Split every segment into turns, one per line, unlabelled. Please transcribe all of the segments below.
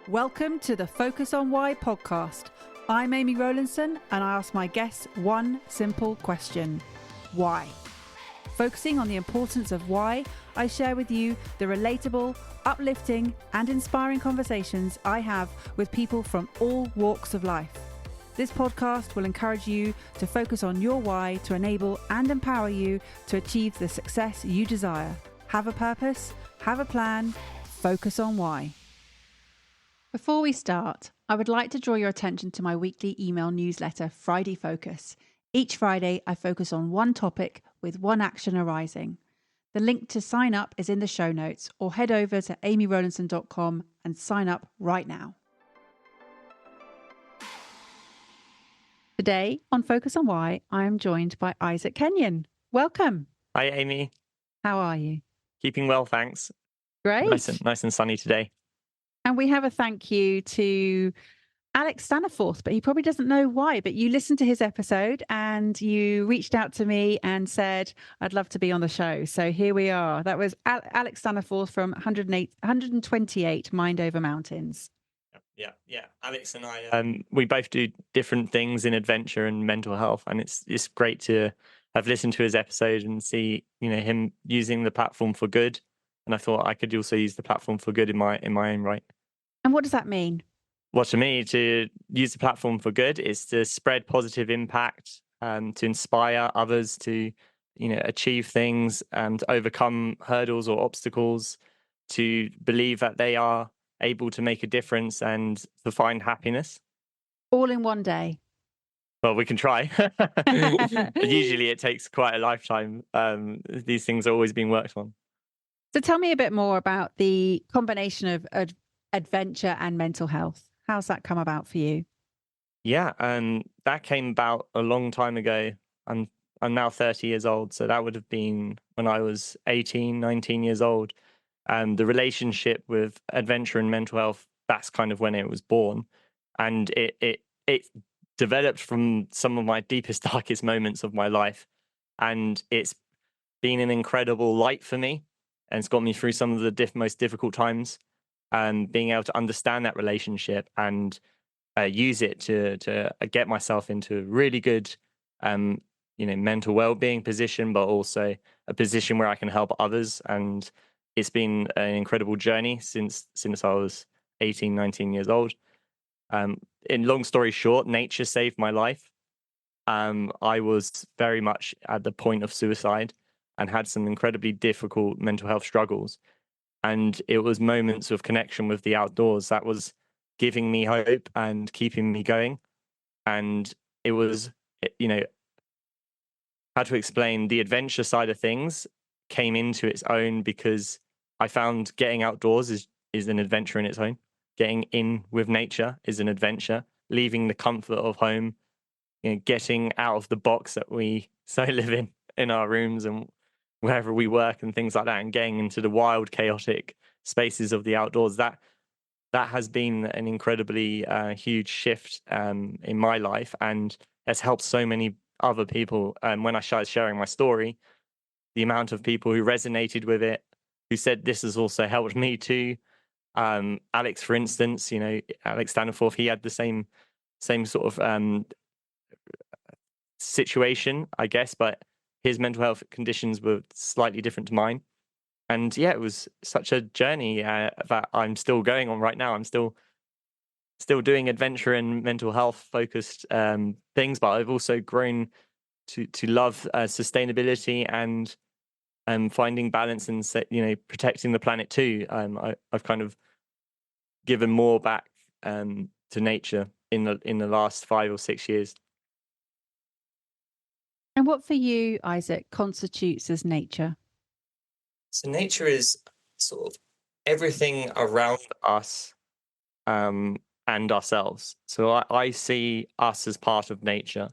Welcome to the Focus on Why podcast. I'm Amy Rowlandson and I ask my guests one simple question. Why? Focusing on the importance of why, I share with you the relatable, uplifting and inspiring conversations I have with people from all walks of life. This podcast will encourage you to focus on your why to enable and empower you to achieve the success you desire. Have a purpose, have a plan, focus on why. Before we start, I would like to draw your attention to my weekly email newsletter, Friday Focus. Each Friday, I focus on one topic with one action arising. The link to sign up is in the show notes, or head over to amyrowlandson.com and sign up right now. Today on Focus on Why, I am joined by Isaac Kenyon. Welcome.
Hi, Amy.
How are you?
Keeping well, thanks.
Great.
Nice and sunny today.
And we have a thank you to Alex Staniforth, but he probably doesn't know why. But you listened to his episode and you reached out to me and said, I'd love to be on the show. So here we are. That was Alex Staniforth from 128 Mind Over Mountains.
Yeah. Alex and I, we both do different things in adventure and mental health. And it's great to have listened to his episode and see, him using the platform for good. And I thought I could also use the platform for good in my own right.
And what does that mean?
Well, to me, to use the platform for good is to spread positive impact, to inspire others to, achieve things and to overcome hurdles or obstacles, to believe that they are able to make a difference and to find happiness.
All in one day.
Well, we can try. Usually it takes quite a lifetime. These things are always being worked on.
So tell me a bit more about the combination of adventure and mental health. How's that come about for you?
Yeah, that came about a long time ago. I'm now 30 years old, so that would have been when I was 18, 19 years old. The relationship with adventure and mental health, that's kind of when it was born. And it developed from some of my deepest, darkest moments of my life. And it's been an incredible light for me. And it's got me through some of the most difficult times. Being able to understand that relationship and use it to get myself into a really good, mental well-being position, but also a position where I can help others. And it's been an incredible journey since I was 18, 19 years old. In long story short, nature saved my life. I was very much at the point of suicide and had some incredibly difficult mental health struggles. And it was moments of connection with the outdoors that was giving me hope and keeping me going. And it was, how to explain, the adventure side of things came into its own because I found getting outdoors is an adventure in its own. Getting in with nature is an adventure. Leaving the comfort of home, getting out of the box that we so live in our rooms and wherever we work and things like that, and getting into the wild, chaotic spaces of the outdoors. That has been an incredibly huge shift in my life, and has helped so many other people. When I started sharing my story, the amount of people who resonated with it, who said this has also helped me too. Alex, for instance, Alex Staniforth, he had the same sort of situation, I guess, but his mental health conditions were slightly different to mine. And yeah, it was such a journey that I'm still going on right now. I'm still doing adventure and mental health focused things, but I've also grown to love sustainability and finding balance and protecting the planet too. I've kind of given more back to nature in the last 5 or 6 years.
And what for you, Isaac, constitutes as nature?
So nature is sort of everything around us and ourselves. So I see us as part of nature.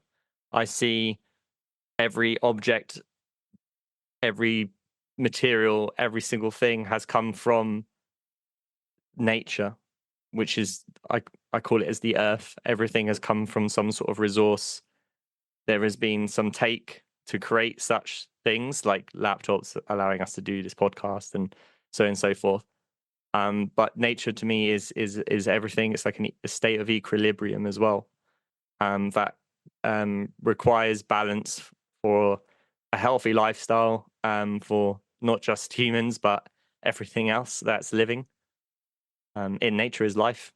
I see every object, every material, every single thing has come from nature, which is, I call it as the earth. Everything has come from some sort of resource. There has been some take to create such things like laptops allowing us to do this podcast and so on and so forth. But nature to me is everything. It's like a state of equilibrium as well, that requires balance for a healthy lifestyle, for not just humans but everything else that's living. In nature is life.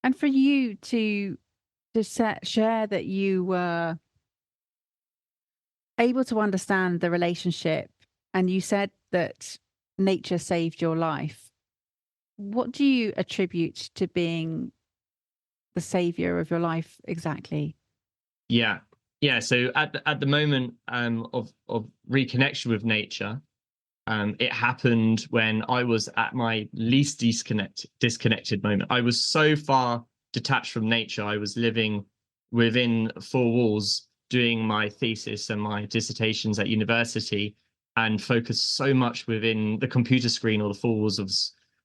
And for you to share that you were able to understand the relationship, and you said that nature saved your life. What do you attribute to being the savior of your life exactly?
Yeah. Yeah. So at the moment of reconnection with nature, it happened when I was at my least disconnected moment. I was so far detached from nature. I was living within four walls, doing my thesis and my dissertations at university, and focused so much within the computer screen or the four walls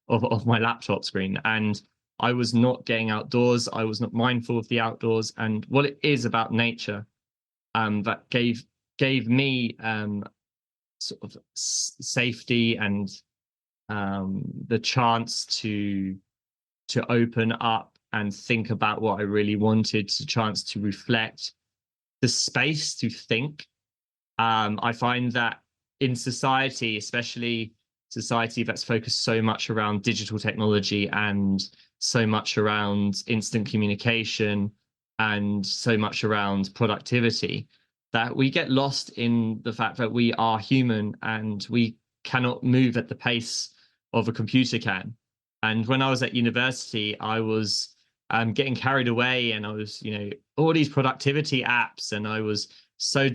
of my laptop screen. And I was not getting outdoors. I was not mindful of the outdoors and what it is about nature, that gave me sort of safety and the chance to open up and think about what I really wanted, the chance to reflect, the space to think. I find that in society, especially society that's focused so much around digital technology and so much around instant communication and so much around productivity, that we get lost in the fact that we are human and we cannot move at the pace of a computer can. And when I was at university, I was getting carried away, and I was, all these productivity apps, and I was so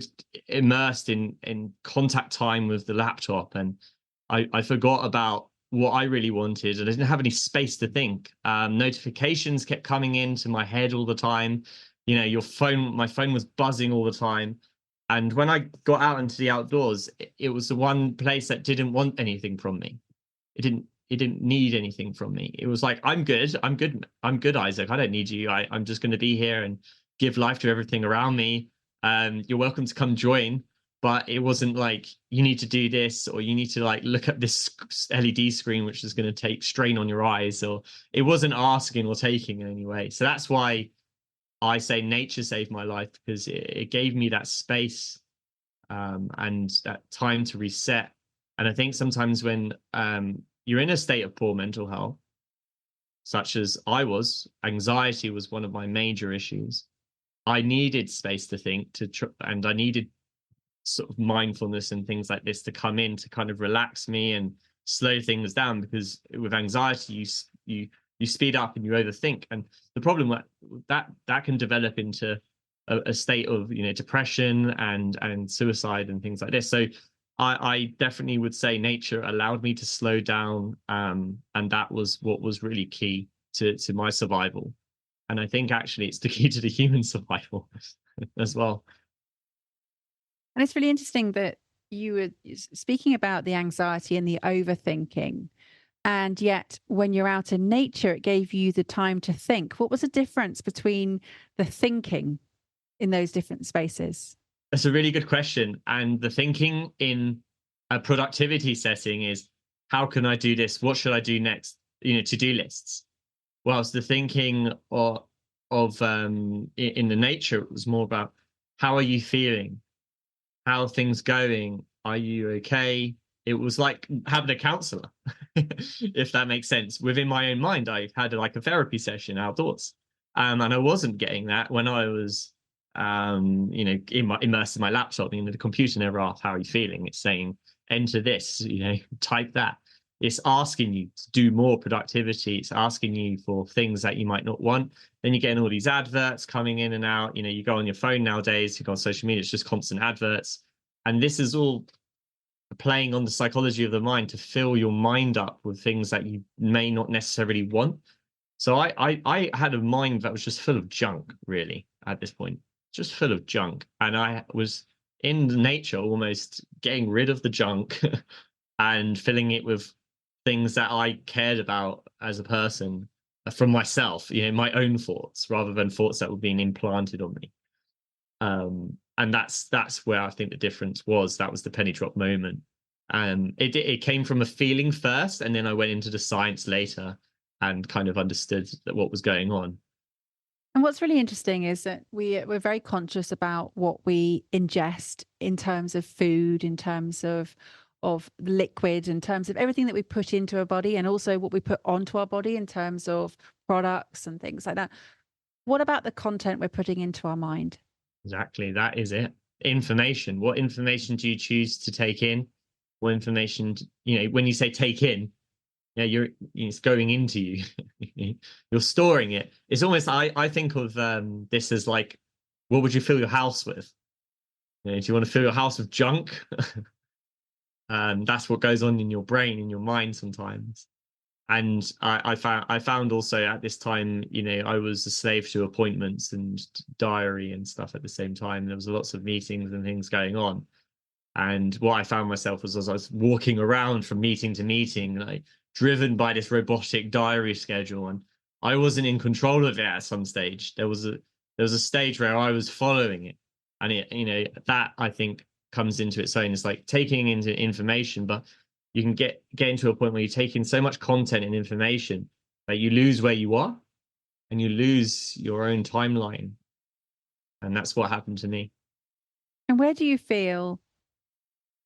immersed in contact time with the laptop, and I forgot about what I really wanted, and I didn't have any space to think. Notifications kept coming into my head all the time. My phone was buzzing all the time. And when I got out into the outdoors, it was the one place that didn't want anything from me. It didn't need anything from me. It was like, I'm good, Isaac. I don't need you. I'm just going to be here and give life to everything around me. You're welcome to come join. But it wasn't like, you need to do this, or you need to like look at this LED screen, which is going to take strain on your eyes, or it wasn't asking or taking in any way. So that's why I say nature saved my life, because it gave me that space, and that time to reset. And I think sometimes when you're in a state of poor mental health, such as I was, anxiety was one of my major issues. I needed space to think, and I needed sort of mindfulness and things like this to come in to kind of relax me and slow things down, because with anxiety you speed up and you overthink, and the problem that can develop into a state of depression and suicide and things like this. So I definitely would say nature allowed me to slow down, and that was what was really key to my survival. And I think actually it's the key to the human survival as well.
And it's really interesting that you were speaking about the anxiety and the overthinking. And yet, when you're out in nature, it gave you the time to think. What was the difference between the thinking in those different spaces?
That's a really good question. And the thinking in a productivity setting is, how can I do this? What should I do next? To-do lists. Whilst the thinking in the nature, it was more about, how are you feeling? How are things going? Are you okay? It was like having a counselor, if that makes sense. Within my own mind, I had like a therapy session outdoors. And I wasn't getting that when I was, immersed in my laptop. The computer never asks, how are you feeling? It's saying, enter this, type that. It's asking you to do more productivity. It's asking you for things that you might not want. Then you're getting all these adverts coming in and out. You go on your phone nowadays, you go on social media, it's just constant adverts. And this is all playing on the psychology of the mind to fill your mind up with things that you may not necessarily want. So I had a mind that was just full of junk, really, at this point, just full of junk. And I was in nature almost getting rid of the junk and filling it with things that I cared about as a person, from myself, my own thoughts, rather than thoughts that were being implanted on me. And that's where I think the difference was. That was the penny drop moment. It came from a feeling first, and then I went into the science later and kind of understood that what was going on.
And what's really interesting is that we're very conscious about what we ingest in terms of food, in terms of liquid, in terms of everything that we put into our body, and also what we put onto our body in terms of products and things like that. What about the content we're putting into our mind?
Exactly, that is it. Information. What information do you choose to take in? What information, when you say take in, it's going into you. You're storing it. It's almost, I think of this as like, what would you fill your house with? Do you want to fill your house with junk? That's what goes on in your brain, in your mind sometimes. And I found also at this time, I was a slave to appointments and diary and stuff at the same time. There was lots of meetings and things going on. And what I found myself was, as I was walking around from meeting to meeting, like driven by this robotic diary schedule, and I wasn't in control of it at some stage. There was a stage where I was following it, and that I think comes into its own. It's like taking into information, but you can get into a point where you take in so much content and information that you lose where you are, and you lose your own timeline. And that's what happened to me.
And where do you feel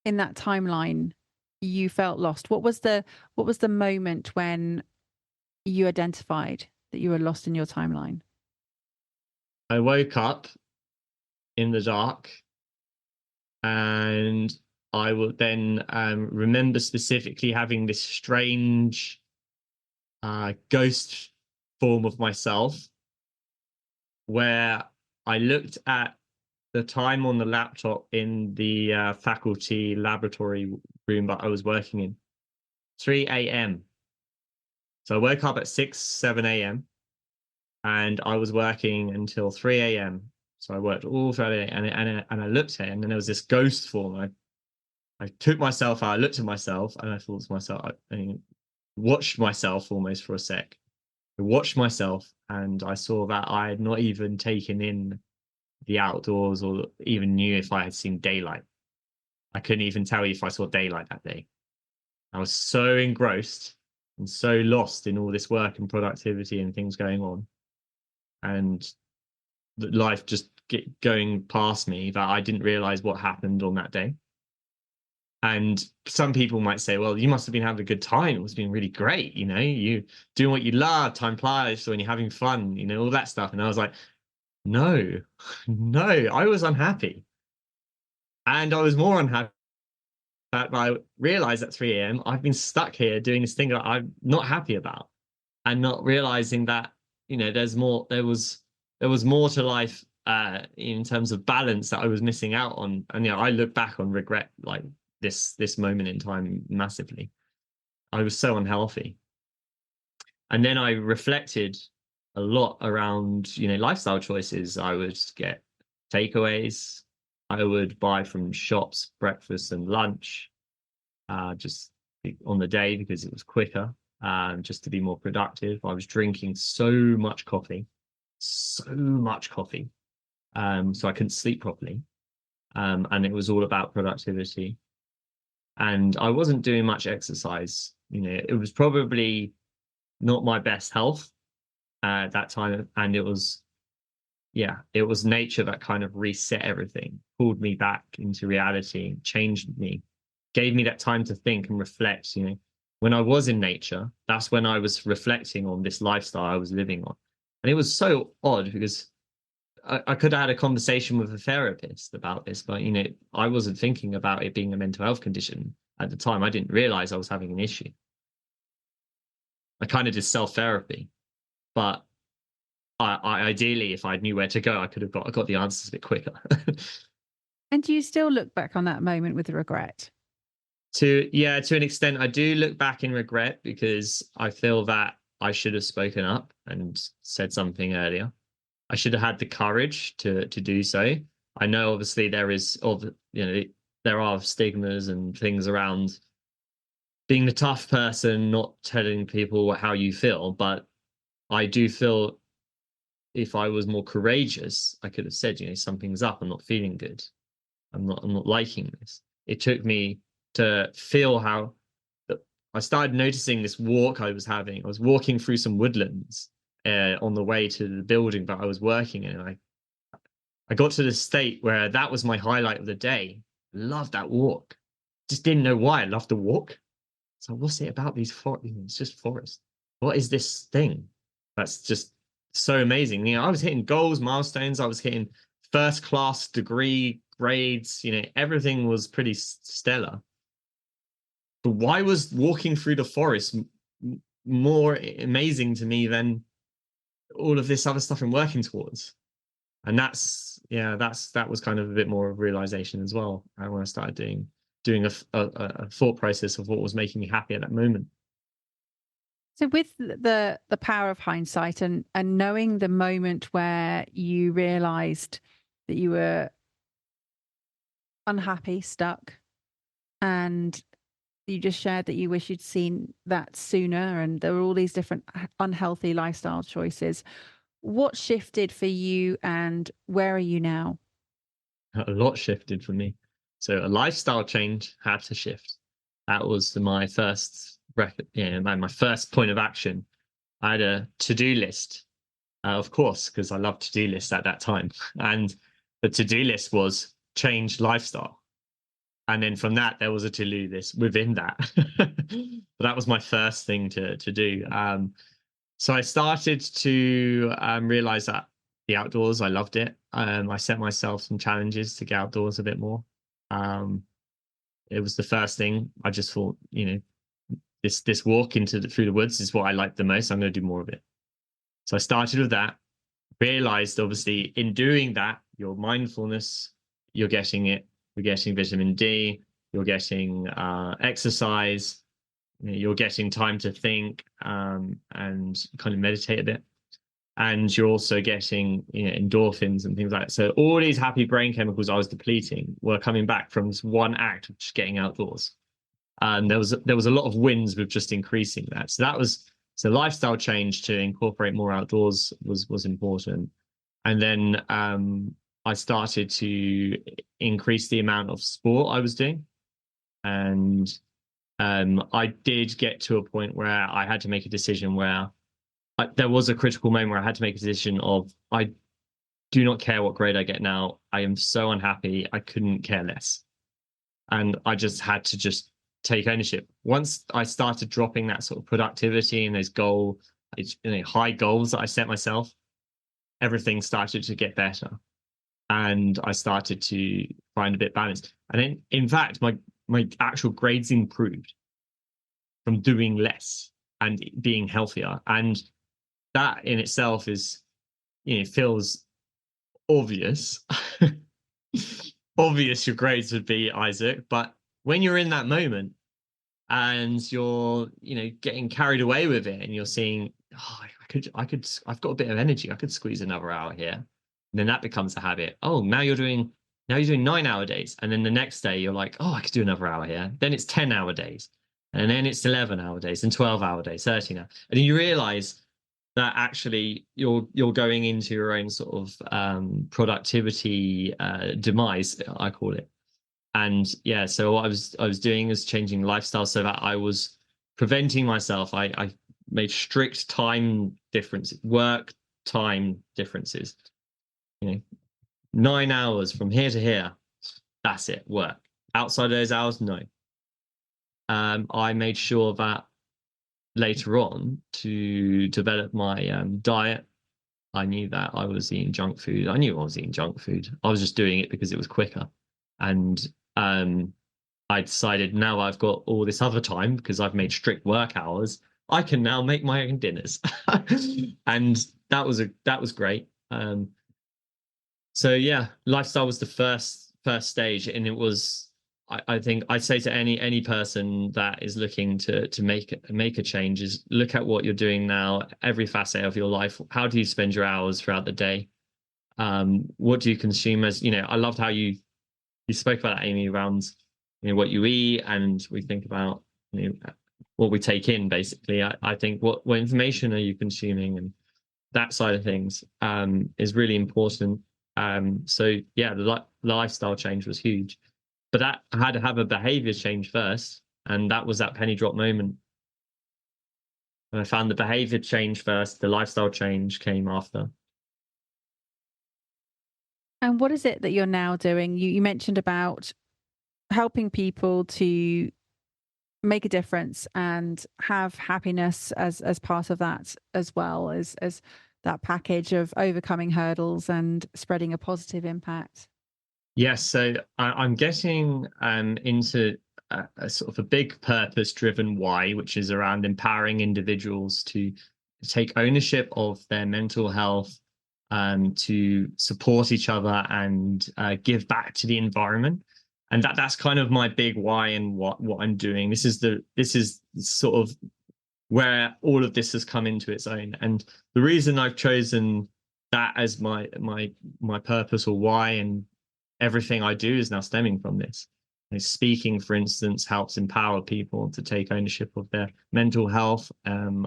in that timeline you felt lost? What was the moment when you identified that you were lost in your timeline?
I woke up in the dark, and I would then remember specifically having this strange ghost form of myself, where I looked at the time on the laptop in the faculty laboratory room that I was working in, 3 a.m. So I woke up at 7 a.m. and I was working until 3 a.m. So I worked all Friday, and I looked at it, and then there was this ghost form. I took myself out, I looked at myself, and I thought to myself, I watched myself almost for a sec. I watched myself, and I saw that I had not even taken in the outdoors or even knew if I had seen daylight. I couldn't even tell you if I saw daylight that day. I was so engrossed and so lost in all this work and productivity and things going on, and life just going past me, that I didn't realize what happened on that day. And some people might say, well, you must have been having a good time. It must have been really great. You doing what you love, time flies when you're having fun, all that stuff. And I was like, no, no, I was unhappy. And I was more unhappy that I realized at 3 a.m. I've been stuck here doing this thing that I'm not happy about, and not realizing that, there was more to life in terms of balance that I was missing out on. And I look back on regret like this moment in time massively. I was so unhealthy. And then I reflected a lot around, lifestyle choices. I would get takeaways. I would buy from shops, breakfast and lunch, just on the day because it was quicker, just to be more productive. I was drinking so much coffee, so I couldn't sleep properly. And it was all about productivity. And I wasn't doing much exercise. It was probably not my best health at that time. And it was nature that kind of reset everything, pulled me back into reality, changed me, gave me that time to think and reflect. When I was in nature, that's when I was reflecting on this lifestyle I was living on. And it was so odd because I could have had a conversation with a therapist about this, but I wasn't thinking about it being a mental health condition at the time. I didn't realize I was having an issue. I kind of did self-therapy, but I ideally, if I knew where to go, I could have got the answers a bit quicker.
And do you still look back on that moment with regret?
To an extent, I do look back in regret, because I feel that I should have spoken up and said something earlier. I should have had the courage to do so. I know obviously there are stigmas and things around being the tough person, not telling people how you feel, but I do feel if I was more courageous, I could have said, something's up, I'm not feeling good. I'm not liking this. It took me to feel how I started noticing this walk I was having. I was walking through some woodlands on the way to the building that I was working in. And I got to the state where that was my highlight of the day. Loved that walk. Just didn't know why I loved the walk. So what's it about these forests? It's just forest. What is this thing? That's just so amazing. I was hitting goals, milestones. I was hitting first class degree grades. Everything was pretty stellar. But why was walking through the forest more amazing to me than all of this other stuff I'm working towards? And that was kind of a bit more of a realization as well. And when I started doing a thought process of what was making me happy at that moment.
So with the power of hindsight and knowing the moment where you realized that you were unhappy, stuck, and you just shared that you wish you'd seen that sooner, and there were all these different unhealthy lifestyle choices. What shifted for you, and where are you now?
A lot shifted for me. So a lifestyle change had to shift. That was my first my first point of action. I had a to-do list, of course, because I loved to-do lists at that time. And the to-do list was change lifestyle. And then from that, there was a to-do list within that. But that was my first thing to do. So I started to realize that the outdoors, I loved it. I set myself some challenges to get outdoors a bit more. It was the first thing. I just thought, this walk through the woods is what I like the most. I'm going to do more of it. So I started with that. Realized, obviously, in doing that, your mindfulness, you're getting it. You're getting vitamin D. You're getting exercise. You're getting time to think and kind of meditate a bit. And you're also getting endorphins and things like that. So all these happy brain chemicals I was depleting were coming back from this one act of just getting outdoors. And there was a lot of wins with just increasing that. So lifestyle change to incorporate more outdoors was important. And then I started to increase the amount of sport I was doing. And I did get to a point where I had to make a decision where there was a critical moment where I had to make a decision of, I do not care what grade I get now. I am so unhappy. I couldn't care less. And I just had to just take ownership. Once I started dropping that sort of productivity and those high goals that I set myself, everything started to get better. And I started to find a bit balanced. And then, in fact, my actual grades improved from doing less and being healthier. And that in itself is, feels obvious. Obvious your grades would be, Isaac, but when you're in that moment and you're, getting carried away with it and you're seeing, I've got a bit of energy, I could squeeze another hour here. And then that becomes a habit. Oh, now you're doing 9-hour days. And then the next day you're like, oh, I could do another hour here. Then it's 10-hour days. And then it's 11-hour days and 12-hour days, 13 hours. And then you realize that actually you're going into your own sort of productivity demise, I call it. And yeah, so what I was doing is changing lifestyle so that I was preventing myself. I made strict time differences, work time differences. 9 hours from here to here, that's it, work. Outside those hours, no. I made sure that later on to develop my diet, I knew that I was eating junk food. I knew I was eating junk food. I was just doing it because it was quicker. And I decided now I've got all this other time because I've made strict work hours, I can now make my own dinners. And that was great. So yeah, lifestyle was the first stage, and it was, I think I'd say to any person that is looking to make a change is look at what you're doing now, every facet of your life. How do you spend your hours throughout the day? What do you consume? As I loved how you spoke about that, Amy, around what you eat, and we think about what we take in. Basically, I think what information are you consuming, and that side of things is really important. So yeah, the lifestyle change was huge. but that I had to have a behavior change first, and that was that penny drop moment. And I found the behavior change first, the lifestyle change came after.
And what is it that you're now doing? You mentioned about helping people to make a difference and have happiness as part of that, as well as that package of overcoming hurdles and spreading a positive impact.
Yes, so I'm getting into a sort of a big purpose-driven why, which is around empowering individuals to take ownership of their mental health, to support each other and give back to the environment. And that's kind of my big why and what I'm doing. This is sort of where all of this has come into its own. And the reason I've chosen that as my purpose or why, and everything I do is now stemming from this. Speaking, for instance, helps empower people to take ownership of their mental health.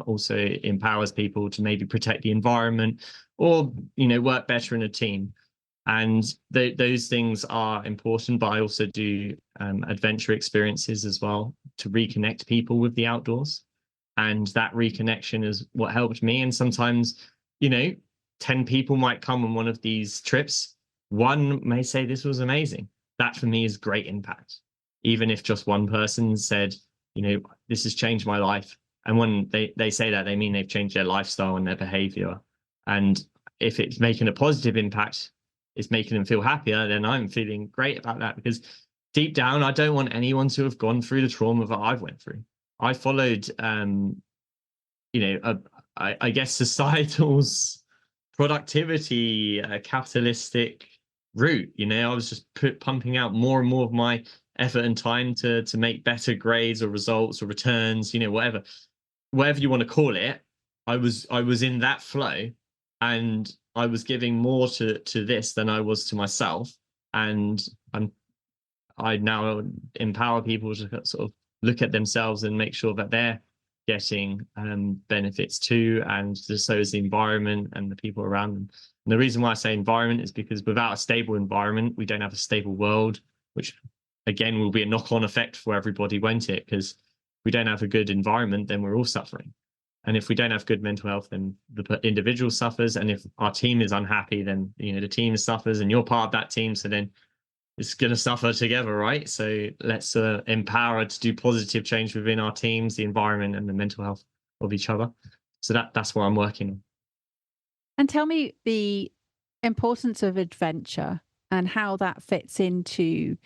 Also empowers people to maybe protect the environment, or work better in a team. And those things are important. But I also do adventure experiences as well to reconnect people with the outdoors. And that reconnection is what helped me. And sometimes, 10 people might come on one of these trips. One may say this was amazing. That for me is great impact. Even if just one person said, this has changed my life. And when they say that, they mean they've changed their lifestyle and their behavior. And if it's making a positive impact, it's making them feel happier, then I'm feeling great about that, because deep down, I don't want anyone to have gone through the trauma that I've went through. I followed, I guess societal's productivity, capitalistic route. I was just pumping out more and more of my effort and time to make better grades or results or returns, whatever you want to call it. I was in that flow, and I was giving more to this than I was to myself. And I now empower people to sort of look at themselves and make sure that they're getting benefits too, and so is the environment and the people around them. And the reason why I say environment is because without a stable environment, we don't have a stable world, which again will be a knock-on effect for everybody, won't it? Because if we don't have a good environment, then we're all suffering. And if we don't have good mental health, then the individual suffers. And if our team is unhappy, then the team suffers, and you're part of that team. So then it's going to suffer together, right? So let's empower to do positive change within our teams, the environment, and the mental health of each other. So that's what I'm working on.
And tell me the importance of adventure and how that fits into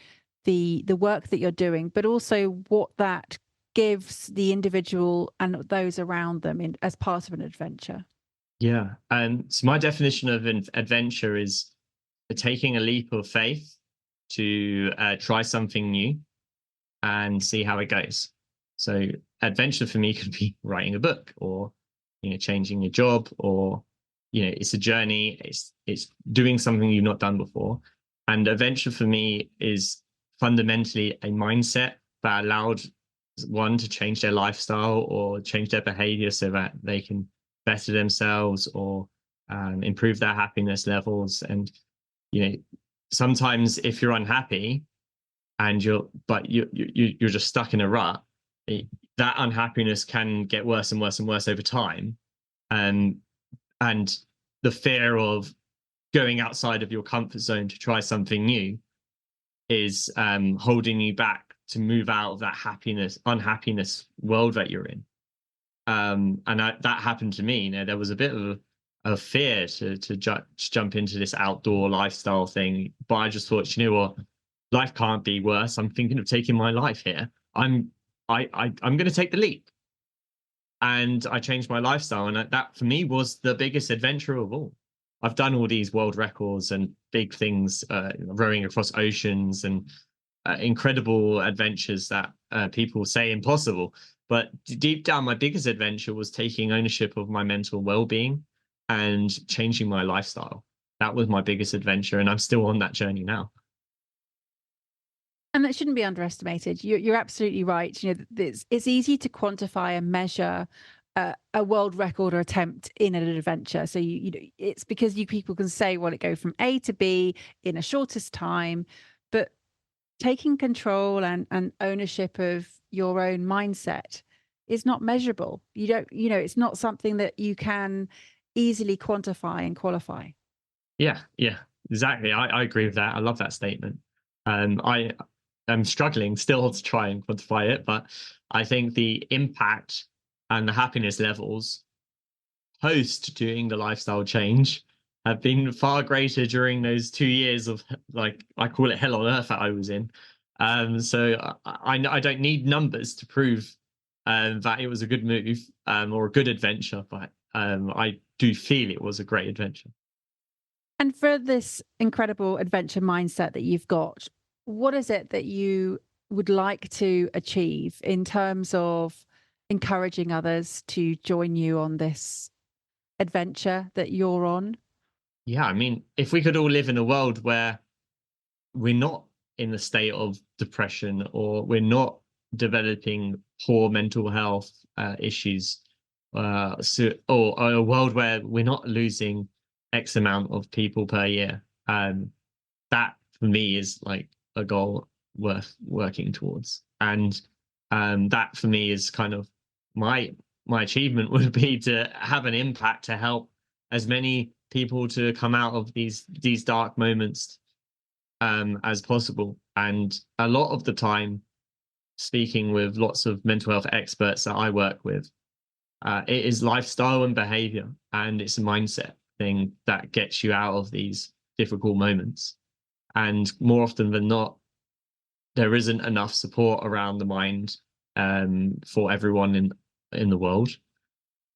the work that you're doing, but also what that gives the individual and those around them as part of an adventure.
Yeah. So my definition of adventure is taking a leap of faith to try something new and see how it goes. So adventure for me could be writing a book, or changing your job, or it's a journey. It's doing something you've not done before. And adventure for me is fundamentally a mindset that allowed one to change their lifestyle or change their behavior so that they can better themselves or improve their happiness levels. And sometimes if you're unhappy and you're just stuck in a rut, that unhappiness can get worse and worse and worse over time. And the fear of going outside of your comfort zone to try something new is holding you back to move out of that unhappiness world that you're in. And that happened to me. There was a bit of a fear to jump into this outdoor lifestyle thing, but I just thought, what, life can't be worse. I'm thinking of taking my life here. I'm going to take the leap. And I changed my lifestyle, and that for me was the biggest adventure of all. I've done all these world records and big things, rowing across oceans and incredible adventures that people say impossible. But deep down, my biggest adventure was taking ownership of my mental well-being and changing my lifestyle. That was my biggest adventure, and I'm still on that journey now.
And that shouldn't be underestimated. You're absolutely right. It's easy to quantify and measure a world record or attempt in an adventure. So it's because people can say, well, it go from A to B in a shortest time. But taking control and ownership of your own mindset is not measurable. You don't, it's not something that you can easily quantify and qualify.
Yeah, exactly. I agree with that. I love that statement. I am struggling still to try and quantify it, but I think the impact and the happiness levels post doing the lifestyle change have been far greater during those 2 years of, like, I call it hell on earth that I was in. So I don't need numbers to prove that it was a good move or a good adventure, but I do feel it was a great adventure.
And for this incredible adventure mindset that you've got, what is it that you would like to achieve in terms of encouraging others to join you on this adventure that you're on?
Yeah, I mean, if we could all live in a world where we're not in the state of depression or we're not developing poor mental health issues, or a world where we're not losing X amount of people per year, that for me is like a goal worth working towards. And that for me is kind of my achievement would be to have an impact to help as many people to come out of these dark moments as possible. And a lot of the time, speaking with lots of mental health experts that I work with, it is lifestyle and behavior, and it's a mindset thing that gets you out of these difficult moments. And more often than not, there isn't enough support around the mind for everyone in the world.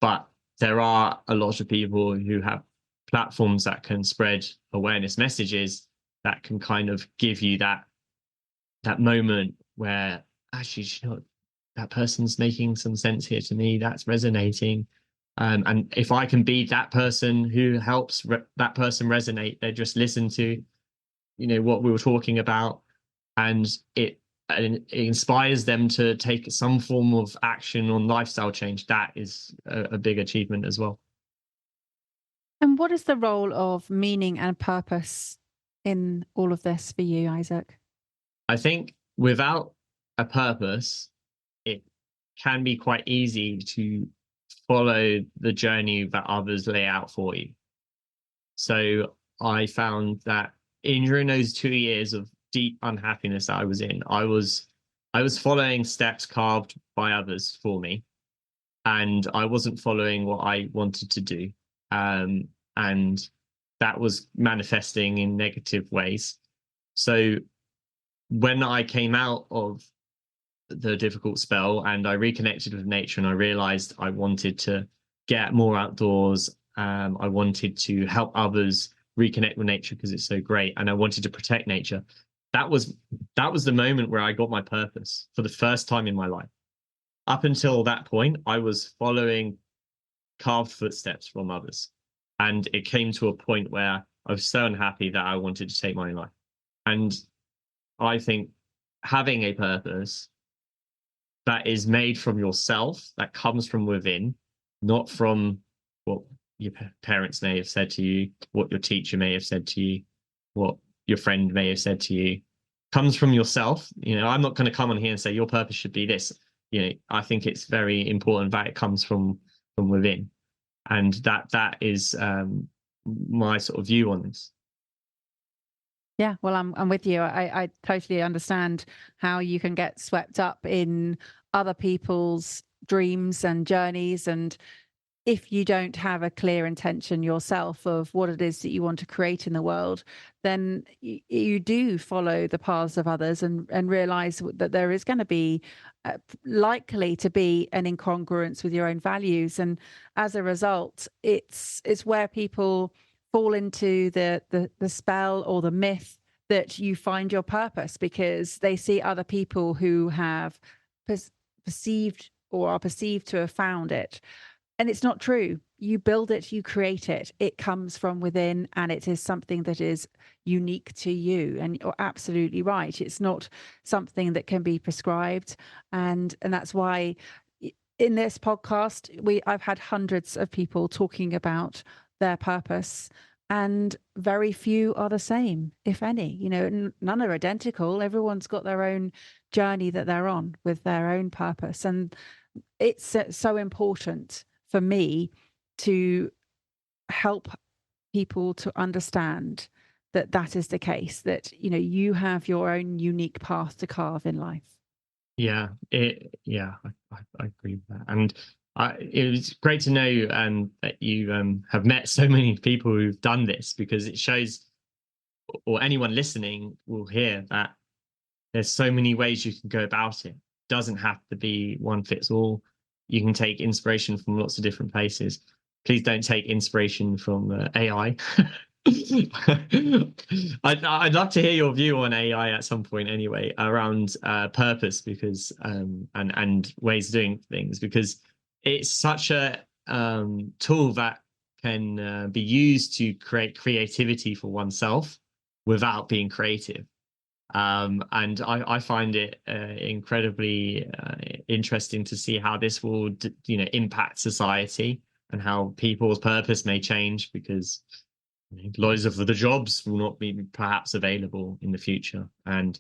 But there are a lot of people who have platforms that can spread awareness messages that can kind of give you that moment where actually, you know, that person's making some sense here to me. That's resonating. And if I can be that person who helps that person resonate, they just listen to, you know, what we were talking about, and it inspires them to take some form of action on lifestyle change. That is a big achievement as well.
And what is the role of meaning and purpose in all of this for you, Isaac?
I think without a purpose, it can be quite easy to follow the journey that others lay out for you. So I found that during those 2 years of deep unhappiness that I was in, I was following steps carved by others for me, and I wasn't following what I wanted to do. And that was manifesting in negative ways. So when I came out of the difficult spell and I reconnected with nature and I realized I wanted to get more outdoors, I wanted to help others reconnect with nature because it's so great, and I wanted to protect nature. That was the moment where I got my purpose for the first time in my life. Up until that point, I was following carved footsteps from others. And it came to a point where I was so unhappy that I wanted to take my own life. And I think having a purpose that is made from yourself, that comes from within, not from what your parents may have said to you, what your teacher may have said to you, what your friend may have said to you, comes from yourself. You know, I'm not going to come on here and say your purpose should be this. You know, I think it's very important that it comes from within, and that is my sort of view on this.
Yeah, well, I'm with you. I totally understand how you can get swept up in other people's dreams and journeys, and if you don't have a clear intention yourself of what it is that you want to create in the world, then you do follow the paths of others and realize that there is going to be likely to be an incongruence with your own values, and as a result, it's where people fall into the spell or the myth that you find your purpose because they see other people who have perceived or are perceived to have found it. And it's not true. You build it, you create it. It comes from within, and it is something that is unique to you. And you're absolutely right. It's not something that can be prescribed. And that's why in this podcast, I've had hundreds of people talking about their purpose and very few are the same, if any. None are identical. Everyone's got their own journey that they're on with their own purpose, and it's so important for me to help people to understand that that is the case, that you have your own unique path to carve in life.
Yeah, I agree with that. And it was great to know that you have met so many people who've done this, because it shows, or anyone listening will hear, that there's so many ways you can go about it. Doesn't have to be one fits all. You can take inspiration from lots of different places. Please don't take inspiration from AI. I'd love to hear your view on AI at some point anyway, around purpose, because and ways of doing things, because it's such a tool that can be used to create creativity for oneself without being creative. And I find it incredibly interesting to see how this will impact society, and how people's purpose may change, because loads of the jobs will not be perhaps available in the future, and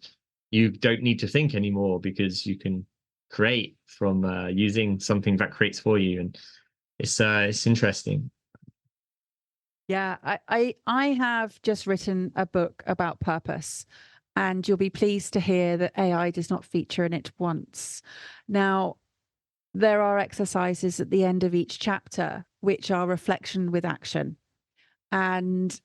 you don't need to think anymore, because you can create from using something that creates for you. And it's interesting.
Yeah, I have just written a book about purpose, and you'll be pleased to hear that AI does not feature in it once. Now, there are exercises at the end of each chapter which are reflection with action. And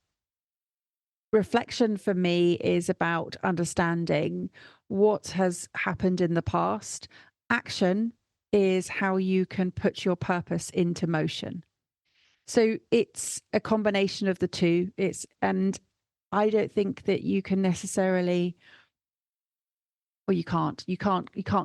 reflection for me is about understanding what has happened in the past. Action is how you can put your purpose into motion. So it's a combination of the two. And I don't think that you can necessarily, or you can't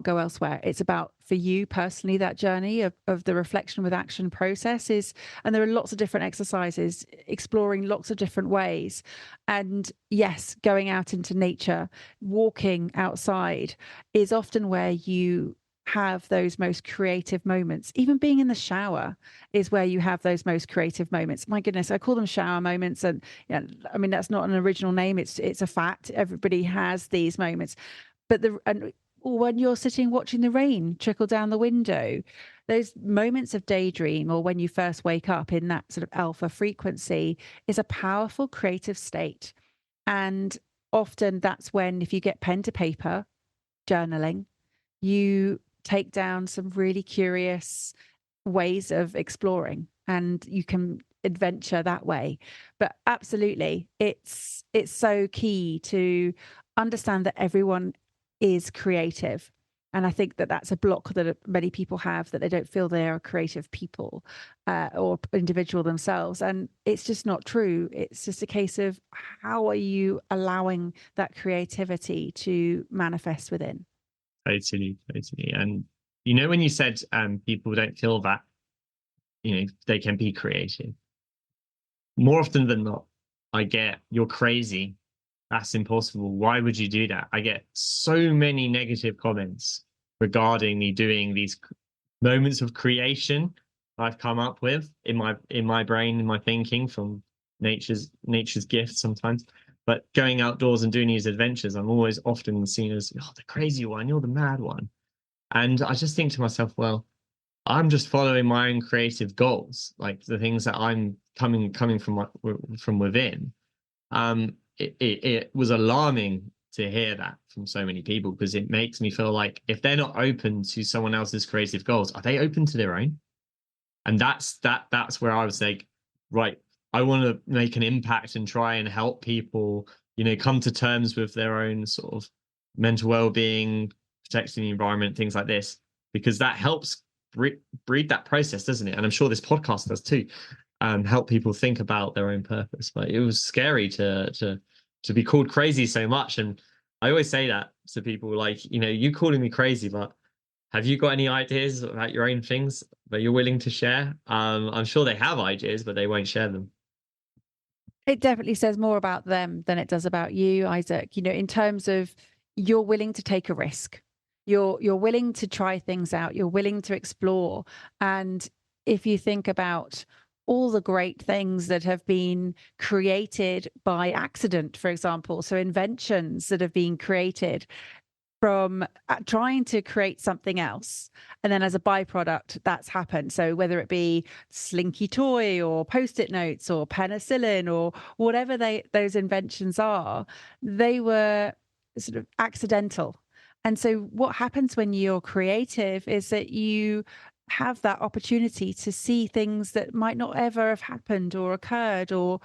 go elsewhere. It's about, for you personally, that journey of the reflection with action process is, and there are lots of different exercises exploring lots of different ways. And yes, going out into nature, walking outside is often where you have those most creative moments. Even being in the shower is where you have those most creative moments. My goodness, I call them shower moments. And I mean, that's not an original name. It's a fact. Everybody has these moments. But when you're sitting watching the rain trickle down the window, those moments of daydream, or when you first wake up in that sort of alpha frequency, is a powerful creative state. And often that's when, if you get pen to paper, journaling, you take down some really curious ways of exploring, and you can adventure that way. But absolutely, it's so key to understand that everyone is creative. And I think that that's a block that many people have, that they don't feel they are creative people or individual themselves. And it's just not true. It's just a case of, how are you allowing that creativity to manifest within?
Totally. And when you said people don't feel that they can be creative, more often than not, I get, "You're crazy. That's impossible. Why would you do that?" I get so many negative comments regarding me doing these moments of creation I've come up with in my brain, in my thinking, from nature's gift sometimes. But going outdoors and doing these adventures, I'm always often seen as, "Oh, the crazy one, you're the mad one." And I just think to myself, well, I'm just following my own creative goals, like the things that I'm coming from within. It was alarming to hear that from so many people, because it makes me feel like, if they're not open to someone else's creative goals, are they open to their own? And that's where I was like, right, I want to make an impact and try and help people, come to terms with their own sort of mental well-being, protecting the environment, things like this, because that helps breed that process, doesn't it? And I'm sure this podcast does too. Help people think about their own purpose. But it was scary to be called crazy so much. And I always say that to people, like, you calling me crazy, but have you got any ideas about your own things that you're willing to share? I'm sure they have ideas, but they won't share them.
It definitely says more about them than it does about you, Isaac. In terms of, you're willing to take a risk. You're willing to try things out. You're willing to explore. And if you think about all the great things that have been created by accident, for example. So inventions that have been created from trying to create something else. And then as a byproduct, that's happened. So whether it be Slinky Toy or Post-it notes or penicillin or whatever those inventions are, they were sort of accidental. And so what happens when you're creative is that you have that opportunity to see things that might not ever have happened or occurred, or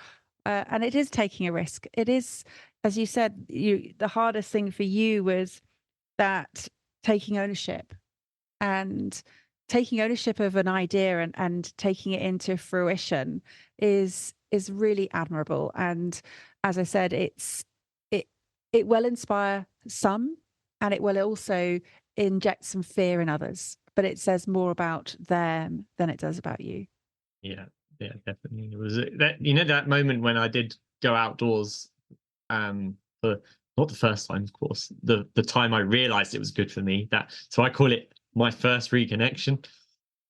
and it is taking a risk. It is, as you said, the hardest thing for you was that taking ownership and taking ownership of an idea and taking it into fruition is really admirable. And as I said, it will inspire some, and it will also inject some fear in others, but it says more about them than it does about you.
Yeah, definitely. It was that moment when I did go outdoors, for not the first time, of course, the time I realized it was good for me. So I call it my first reconnection.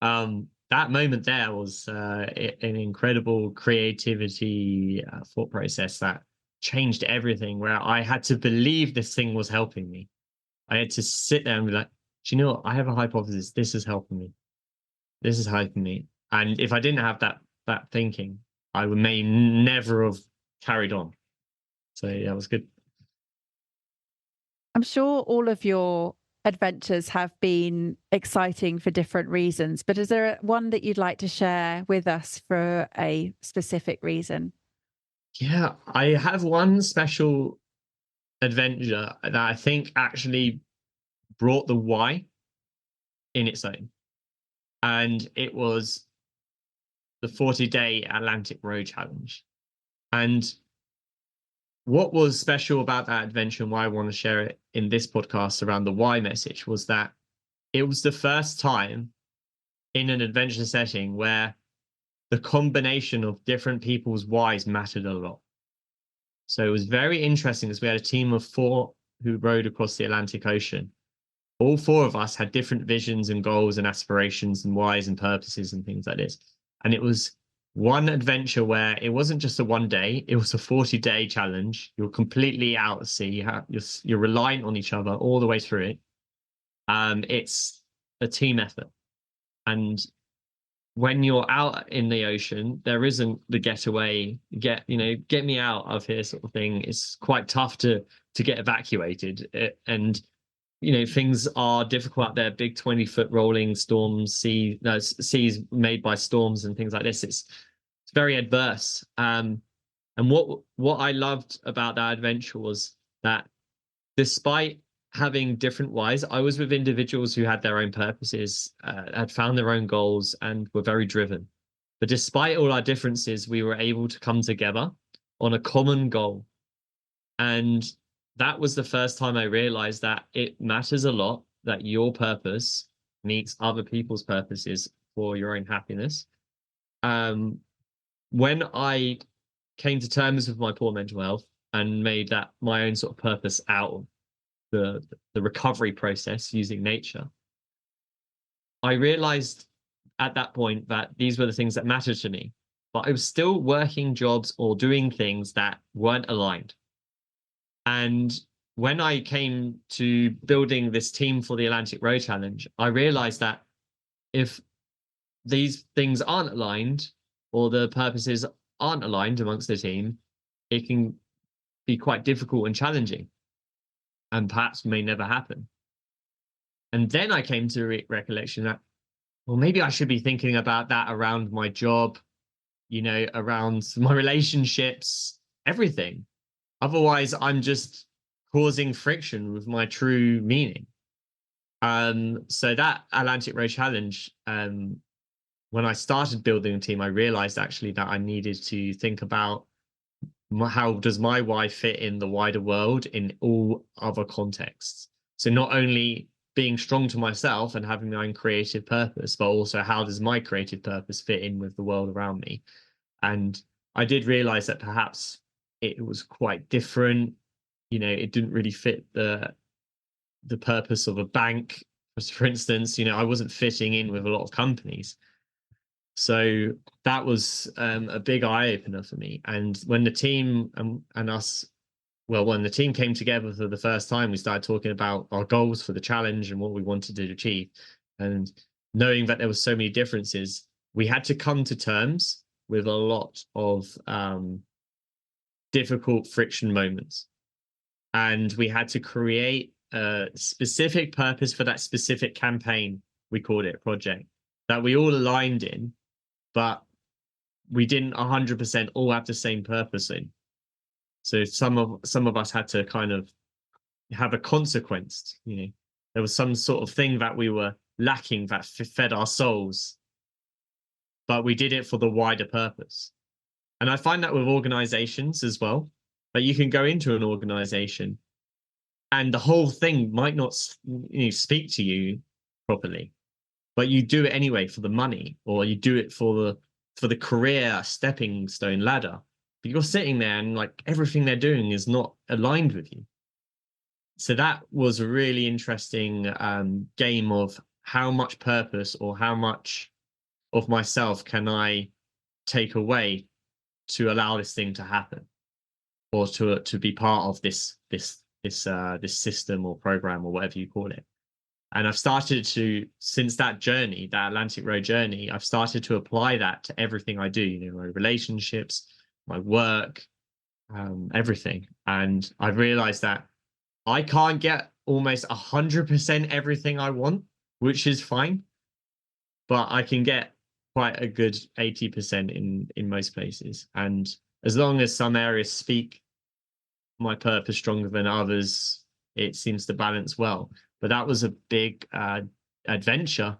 That moment there was an incredible creativity thought process that changed everything, where I had to believe this thing was helping me. I had to sit there and be like, do you know what? I have a hypothesis. This is helping me. This is helping me. And if I didn't have that thinking, I may never have carried on. So yeah, it was good.
I'm sure all of your adventures have been exciting for different reasons, but is there one that you'd like to share with us for a specific reason?
Yeah, I have one special adventure that I think actually brought the why in its own. And it was the 40-day Atlantic Road Challenge. And what was special about that adventure and why I want to share it in this podcast around the why message was that it was the first time in an adventure setting where the combination of different people's whys mattered a lot. So it was very interesting because we had a team of 4 who rowed across the Atlantic Ocean. All 4 of us had different visions and goals and aspirations and whys and purposes and things like this. And it was one adventure where it wasn't just a one day, it was a 40-day challenge. You're completely out at sea. You're reliant on each other all the way through it. It's a team effort. And when you're out in the ocean, there isn't the getaway, get me out of here sort of thing. It's quite tough to get evacuated. And things are difficult out there. Big 20-foot rolling storms, seas made by storms and things like this. It's very adverse. And what I loved about that adventure was that despite having different whys, I was with individuals who had their own purposes, had found their own goals, and were very driven. But despite all our differences, we were able to come together on a common goal. And that was the first time I realized that it matters a lot that your purpose meets other people's purposes for your own happiness. When I came to terms with my poor mental health and made that my own sort of purpose out of the recovery process using nature, I realized at that point that these were the things that mattered to me, but I was still working jobs or doing things that weren't aligned. And when I came to building this team for the Atlantic Road Challenge, I realized that if these things aren't aligned or the purposes aren't aligned amongst the team, it can be quite difficult and challenging and perhaps may never happen. And then I came to recollection that, well, maybe I should be thinking about that around my job, around my relationships, everything. Otherwise, I'm just causing friction with my true meaning. So that Atlantic Road Challenge, when I started building a team, I realized actually that I needed to think about how does my why fit in the wider world in all other contexts. So not only being strong to myself and having my own creative purpose, but also how does my creative purpose fit in with the world around me? And I did realize that perhaps it was quite different. It didn't really fit the purpose of a bank, for instance. I wasn't fitting in with a lot of companies. So that was a big eye opener for me. And when the team and us, well, when the team came together for the first time, we started talking about our goals for the challenge and what we wanted to achieve. And knowing that there were so many differences, we had to come to terms with a lot of difficult friction moments. And we had to create a specific purpose for that specific campaign. We called it project that we all aligned in, but we didn't 100% all have the same purpose in. So some of us had to kind of have a consequence. There was some sort of thing that we were lacking that fed our souls, but we did it for the wider purpose. And I find that with organizations as well, that you can go into an organization and the whole thing might not speak to you properly, but you do it anyway for the money, or you do it for the career stepping stone ladder. But you're sitting there and like everything they're doing is not aligned with you. So that was a really interesting game of how much purpose or how much of myself can I take away to allow this thing to happen, or to be part of this system or program or whatever you call it. And I've started to, since that journey, that Atlantic Road journey, I've started to apply that to everything I do, my relationships, my work, everything. And I've realized that I can't get almost 100% everything I want, which is fine, but I can get quite a good 80% in most places. And as long as some areas speak my purpose stronger than others, it seems to balance well. But that was a big adventure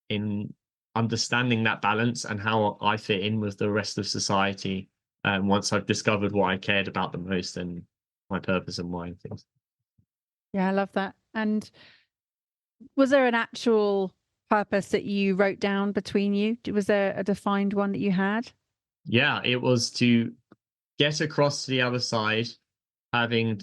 in understanding that balance and how I fit in with the rest of society. Once I've discovered what I cared about the most and my purpose and why and things.
Yeah, I love that. And was there an actual purpose that you wrote down between you? Was there a defined one that you had?
Yeah, it was to get across to the other side, having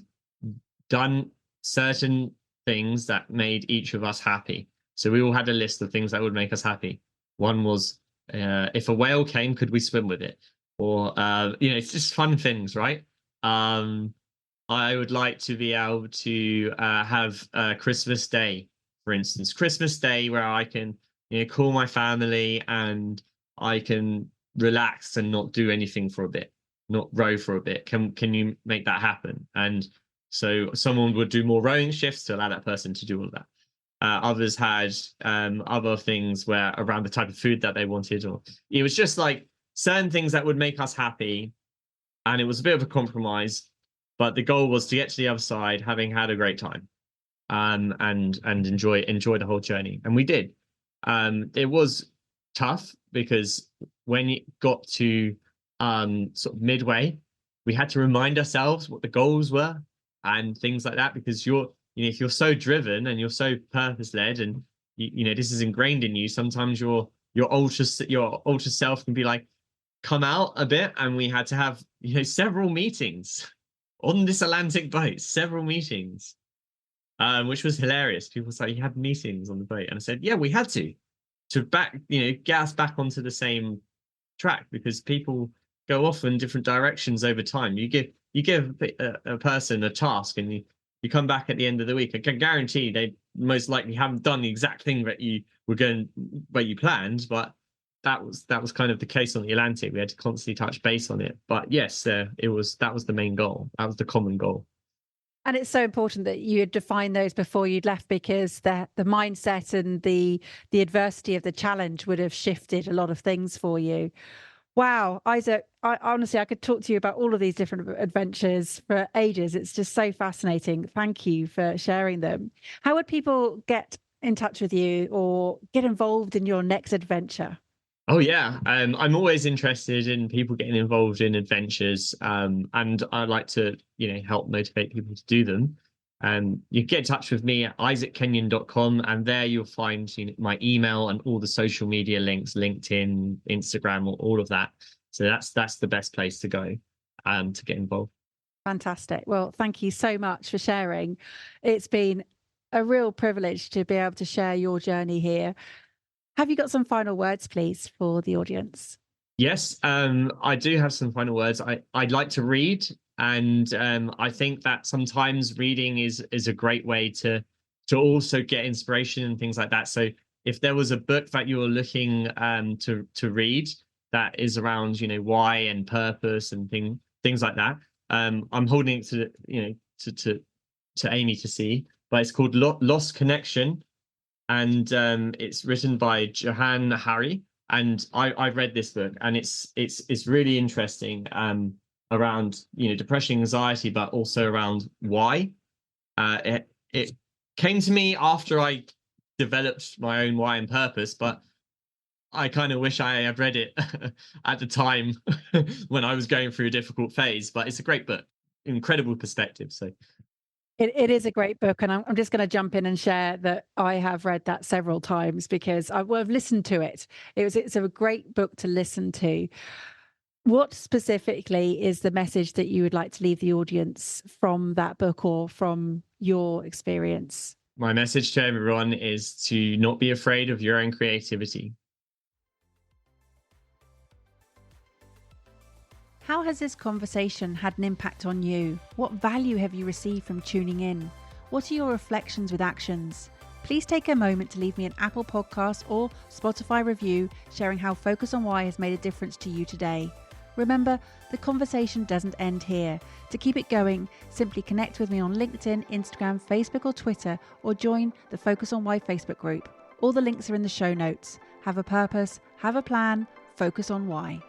done certain things that made each of us happy. So we all had a list of things that would make us happy. One was, if a whale came, could we swim with it? Or, it's just fun things, right? I would like to be able to have Christmas Day, for instance, Christmas Day where I can call my family and I can relax and not do anything for a bit, not row for a bit. Can you make that happen? And so someone would do more rowing shifts to allow that person to do all of that. Others had other things where around the type of food that they wanted, or it was just like certain things that would make us happy. And it was a bit of a compromise, but the goal was to get to the other side, having had a great time, and enjoy the whole journey. And we did. It was tough because when it got to sort of midway, we had to remind ourselves what the goals were and things like that, because if you're so driven and you're so purpose led, and this is ingrained in you, sometimes your ultra self can be like, come out a bit. And we had to have several meetings on this Atlantic boat, several meetings, which was hilarious. People say, you had meetings on the boat, and I said, yeah, we had to get us back onto the same track, because people go off in different directions over time. You give a person a task, and you come back at the end of the week. I can guarantee they most likely haven't done the exact thing that you planned, but that was kind of the case on the Atlantic. We had to constantly touch base on it. But yes, that was the main goal. That was the common goal.
And it's so important that you had defined those before you'd left, because the mindset and the adversity of the challenge would have shifted a lot of things for you. Wow, Isaac, honestly, I could talk to you about all of these different adventures for ages. It's just so fascinating. Thank you for sharing them. How would people get in touch with you or get involved in your next adventure?
Oh yeah, I'm always interested in people getting involved in adventures, and I like to help motivate people to do them. You get in touch with me at isaackenyon.com, and there you'll find my email and all the social media links, LinkedIn, Instagram, all of that. So that's the best place to go to get involved.
Fantastic. Well, thank you so much for sharing. It's been a real privilege to be able to share your journey here. Have you got some final words, please, for the audience?
Yes, I do have some final words. I'd like to read, and I think that sometimes reading is a great way to also get inspiration and things like that. So if there was a book that you were looking to read that is around, why and purpose and things like that, I'm holding it to to Amy to see, but it's called Lost Connection, and it's written by Johann Hari. And I've read this book, and it's really interesting around depression, anxiety, but also around why. It came to me after I developed my own why and purpose, but I kind of wish I had read it at the time when I was going through a difficult phase. But it's a great book, incredible perspective. So
It is a great book, and I'm just going to jump in and share that I have read that several times because I've listened to it. It's a great book to listen to. What specifically is the message that you would like to leave the audience from that book or from your experience?
my message to everyone is to not be afraid of your own creativity.
How has this conversation had an impact on you? What value have you received from tuning in? What are your reflections with actions? Please take a moment to leave me an Apple Podcast or Spotify review sharing how Focus on Why has made a difference to you today. Remember, the conversation doesn't end here. To keep it going, simply connect with me on LinkedIn, Instagram, Facebook or Twitter, or join the Focus on Why Facebook group. All the links are in the show notes. Have a purpose, have a plan, focus on why.